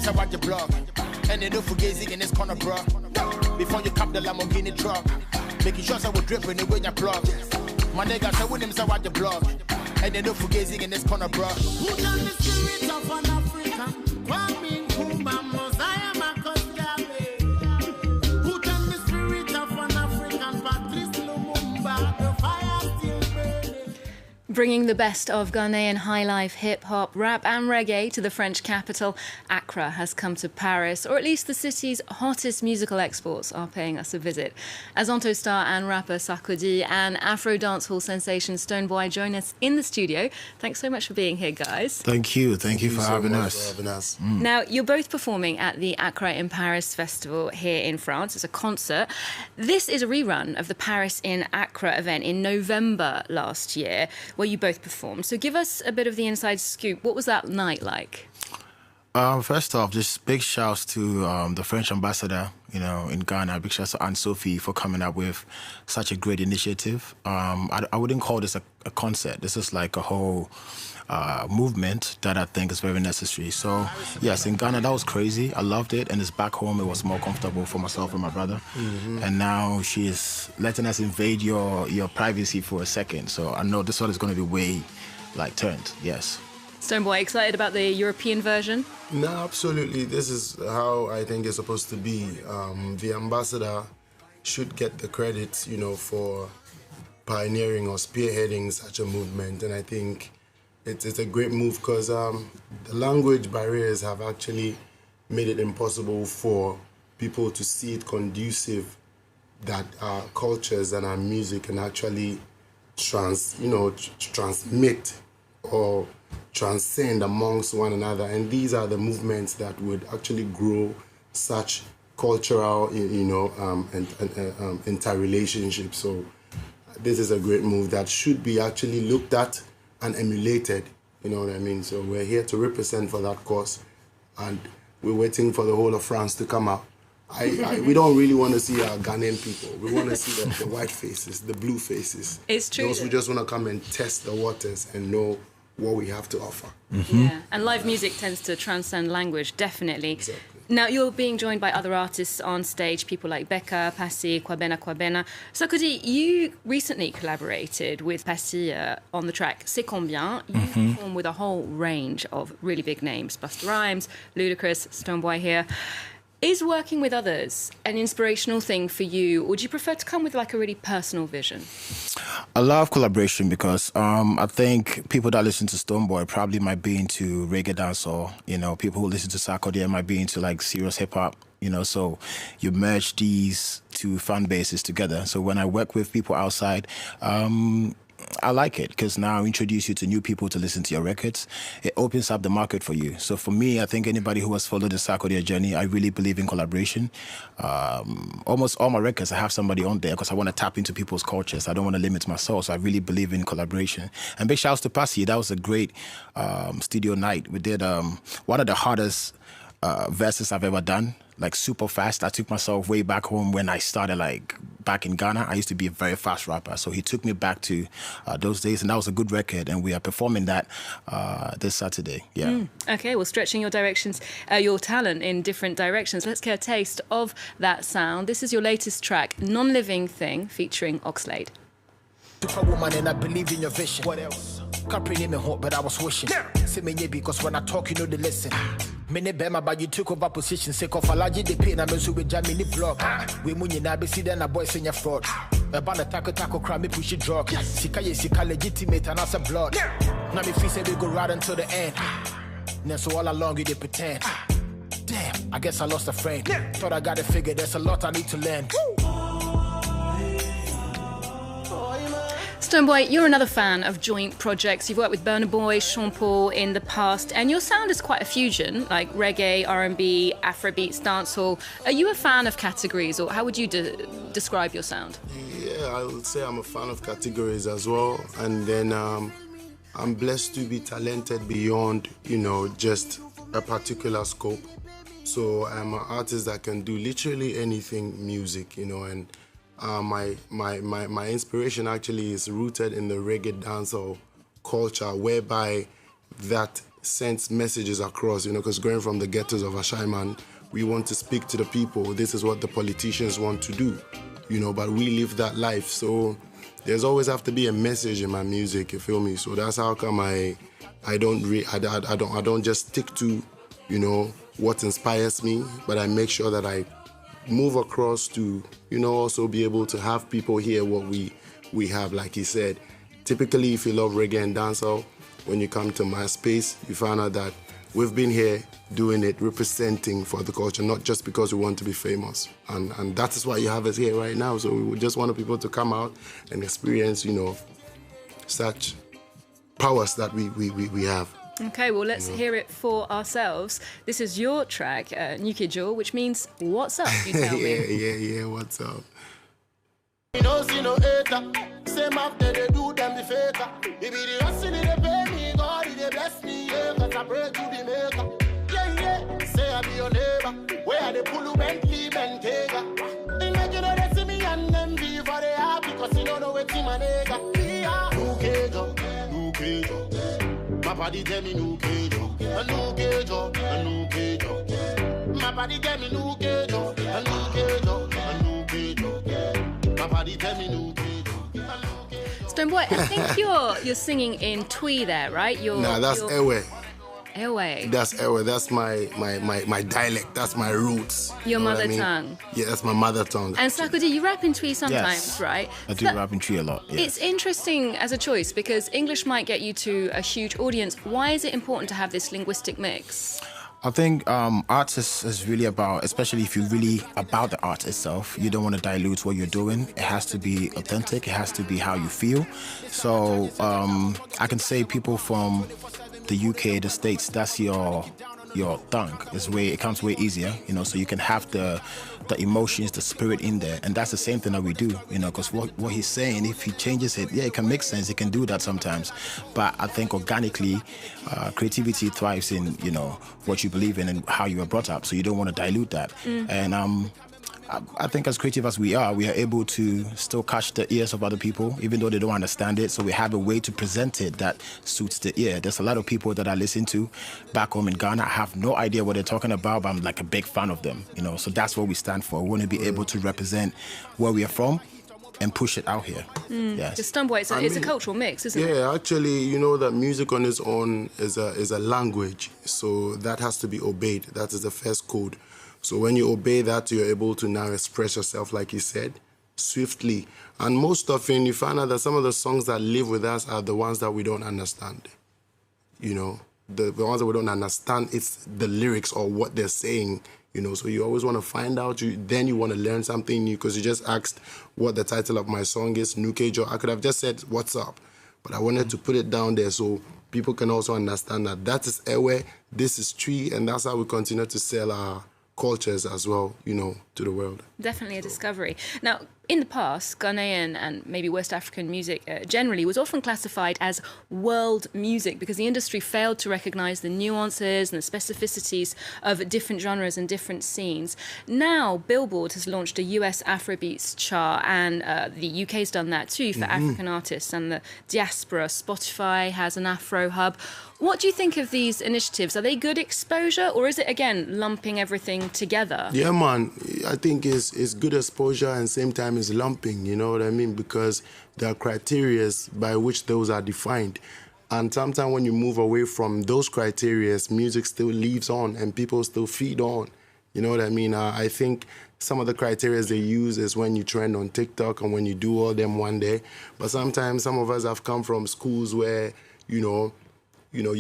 say what you blog. And they don't forget in this corner, bro. Before you cap the Lamborghini truck, making sure I will drip when you win your plug. My nigga say with him say what you blog. And they don't forget in this corner, bro. Who done the spirit of an African? Kwame Nkrumah, Mosiah Makoskabe. Who done the spirit of an African? Patrice Lumumba, the fire still burning. Bringing the best of Ghanaian highlife, hip-hop, rap and reggae to the French capital, Accra has come to Paris, or at least the city's hottest musical exports are paying us a visit. Azonto star and rapper Sarkodie and afro-dancehall sensation Stonebwoy join us in the studio. Thanks so much for being here, guys. Thank you for having us. Now, you're both performing at the Accra in Paris festival here in France. It's a concert. This is a rerun of the Paris in Accra event in November last year, where you both performed. So give us a bit of the inside scoop. What was that night like? First off, just big shouts to the French ambassador, in Ghana. Big shouts to Anne-Sophie for coming up with such a great initiative. I wouldn't call this a concert. This is like a whole movement that I think is very necessary. So, yes, in Ghana, that was crazy. I loved it. And it's back home. It was more comfortable for myself and my brother. And now she is letting us invade your privacy for a second. So I know this one is going to be way, turned. Yes. Stonebwoy, excited about the European version? No, absolutely. This is how I think it's supposed to be. The ambassador should get the credit, for pioneering or spearheading such a movement. And I think it's a great move because the language barriers have actually made it impossible for people to see it conducive that our cultures and our music can actually transmit or transcend amongst one another. And these are the movements that would actually grow such cultural, interrelationships. So this is a great move that should be actually looked at and emulated, you know what I mean? So we're here to represent for that cause, and we're waiting for the whole of France to come out. We don't really want to see our Ghanaian people. We want to see the white faces, the blue faces. It's true. Those who just want to come and test the waters and know what we have to offer. Yeah, and live music tends to transcend language, definitely. Exactly. Now, you're being joined by other artists on stage, people like Becca, Passy, Kwabena. Sarkodie, you recently collaborated with Passy on the track C'est Combien. You perform with a whole range of really big names, Busta Rhymes, Ludacris, Stonebwoy here. Is working with others an inspirational thing for you, or do you prefer to come with a really personal vision? I love collaboration because I think people that listen to Stonebwoy probably might be into reggae dancehall. People who listen to Sarkodie might be into serious hip hop. So you merge these two fan bases together. So when I work with people outside, I like it because now I introduce you to new people to listen to your records. It opens up the market for you. So for me, I think anybody who has followed the Sarkodie journey, I really believe in collaboration. Almost all my records, I have somebody on there because I want to tap into people's cultures. I don't want to limit myself, so I really believe in collaboration. And big shouts to Passy. That was a great studio night. We did one of the hardest verses I've ever done. Super fast. I took myself way back home when I started back in Ghana. I used to be a very fast rapper. So he took me back to those days, and that was a good record. And we are performing that this Saturday. Yeah. Okay, well, stretching your directions, your talent in different directions. Let's get a taste of that sound. This is your latest track, Non-Living Thing, featuring Oxlade. A woman and I believe in your vision. What else? Can't bring him in hot, but I was wishing. Say me because when I talk, you know they listen. Many bema, but you took over position. Say of a large the pain, I'm also with Jamie blog. We munye na be see then a boy sing your fraud. A band of taco crime, me push it drug. Sika legitimate and as a blood. Now me feel say we go right until the end. Now so all along you they pretend. Damn, I guess I lost a friend. Thought I got it figured, there's a lot I need to learn. Stonebwoy, you're another fan of joint projects. You've worked with Burna Boy, Sean Paul in the past, and your sound is quite a fusion, like reggae, R&B, Afrobeats, dancehall. Are you a fan of categories, or how would you describe your sound? Yeah, I would say I'm a fan of categories as well, and then I'm blessed to be talented beyond, just a particular scope. So I'm an artist that can do literally anything music, and my inspiration actually is rooted in the reggae dancehall culture, whereby that sends messages across, because going from the ghettos of Ashaiman, we want to speak to the people. This is what the politicians want to do, but we live that life. So there's always have to be a message in my music, you feel me? So that's how come I don't just stick to, what inspires me, but I make sure that I move across to, also be able to have people hear what we have. Like he said, typically if you love reggae and dancehall, when you come to my space, you find out that we've been here doing it, representing for the culture, not just because we want to be famous. And that is why you have us here right now. So we just want people to come out and experience, such powers that we have. Okay, well, let's hear it for ourselves. This is your track, Nukejo, which means what's up, you tell me. Yeah, what's up? You don't see no hater. Same after they do them the faker. If it is hustle, they pay me. God, they bless me. Yeah, cause I pray to the maker. Yeah. Say I be your neighbor. Where they pull you Bentley, Bentayga. Imagine they see me and them be for the happy. Cause you don't know what team a nigga. Yeah. Nukejo. My body tell me Nukejo. My body tell me Nukejo. My body tell me Nukejo. Stonebwoy, I think you're singing in Twi there, right? That's Ewe. Ewe. That's Ewe. That's my dialect. That's my roots. Your mother tongue. Yeah, that's my mother tongue. And Sarkodie, you rap in Twi sometimes, Yes. right? I do rap in Twi a lot. Yes. It's interesting as a choice because English might get you to a huge audience. Why is it important to have this linguistic mix? I think art is really about, especially if you're really about the art itself, you don't want to dilute what you're doing. It has to be authentic. It has to be how you feel. So I can say people from the UK, the States, that's your tongue. It comes way easier, so you can have the emotions, the spirit in there. And that's the same thing that we do, because what he's saying, if he changes it, it can make sense. It can do that sometimes. But I think organically, creativity thrives in, what you believe in and how you were brought up. So you don't want to dilute that. And I think as creative as we are able to still catch the ears of other people, even though they don't understand it. So we have a way to present it that suits the ear. There's a lot of people that I listen to back home in Ghana. I have no idea what they're talking about, but I'm like a big fan of them. So that's what we stand for. We want to be able to represent where we are from and push it out here. Yes. The Stonebwoy, it's a cultural mix, isn't it? Yeah, actually, that music on its own is a language. So that has to be obeyed. That is the first code. So when you obey that, you're able to now express yourself, like you said, swiftly. And most often, you find out that some of the songs that live with us are the ones that we don't understand. The ones that we don't understand, it's the lyrics or what they're saying. So you always want to find out, then you want to learn something new, because you just asked what the title of my song is, Nukejo. I could have just said, what's up? But I wanted to put it down there so people can also understand that is Ewe, this is Twi, and that's how we continue to sell our cultures as well, to the world. Definitely a discovery. Now, in the past, Ghanaian and maybe West African music generally was often classified as world music because the industry failed to recognize the nuances and the specificities of different genres and different scenes. Now, Billboard has launched a US Afrobeats chart, and the UK's done that too for African artists, and the diaspora. Spotify has an Afro hub. What do you think of these initiatives? Are they good exposure, or is it, again, lumping everything together? Yeah, man. I think it's good exposure and same time is lumping, you know what I mean? Because there are criteria by which those are defined. And sometimes when you move away from those criteria, music still lives on and people still feed on. You know what I mean? I think some of the criteria they use is when you trend on TikTok and when you do all them one day. But sometimes some of us have come from schools where, you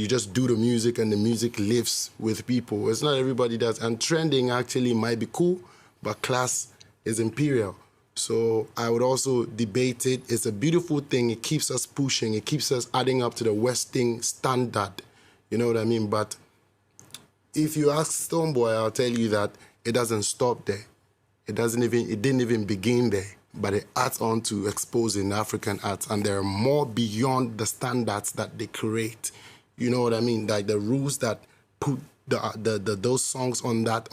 just do the music and the music lives with people. It's not everybody does. And trending actually might be cool, but class is imperial. So I would also debate it. It's a beautiful thing. It keeps us pushing. It keeps us adding up to the Western standard. You know what I mean? But if you ask Stonebwoy, I'll tell you that it doesn't stop there. It didn't even begin there. But it adds on to exposing African arts. And there are more beyond the standards that they create. You know what I mean? Like the rules that put those songs on that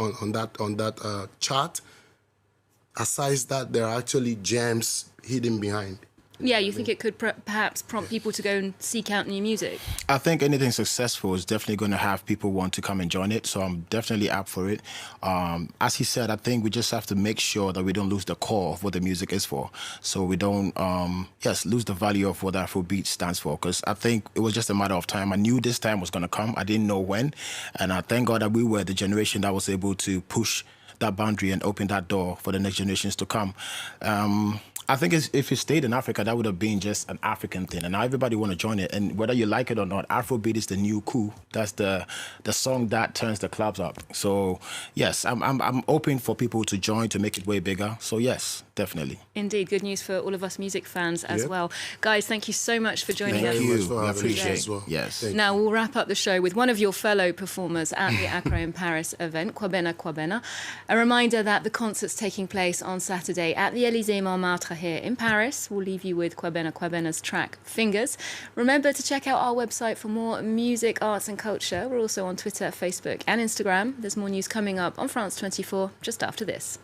chart. Aside that, there are actually gems hidden behind. Yeah, you think it could perhaps prompt people to go and seek out new music? I think anything successful is definitely going to have people want to come and join it. So I'm definitely up for it. As he said, I think we just have to make sure that we don't lose the core of what the music is for. So we don't, lose the value of what Afrobeat stands for. Because I think it was just a matter of time. I knew this time was going to come. I didn't know when. And I thank God that we were the generation that was able to push that boundary and open that door for the next generations to come. I think if it stayed in Africa, that would have been just an African thing. And now everybody want to join it. And whether you like it or not, Afrobeat is the new cool. That's the song that turns the clubs up. So, yes, I'm open for people to join to make it way bigger. So, yes, definitely. Indeed. Good news for all of us music fans as well. Guys, thank you so much for joining us. Thank you. for I having appreciate us as well. Yes. Now, we'll wrap up the show with one of your fellow performers at the Accra in Paris event, Kwabena Kwabena. A reminder that the concert's taking place on Saturday at the Élysée Montmartre here in Paris. We'll leave you with Kwabena Kwabena's track, Fingers. Remember to check out our website for more music, arts and culture. We're also on Twitter, Facebook and Instagram. There's more news coming up on France 24 just after this.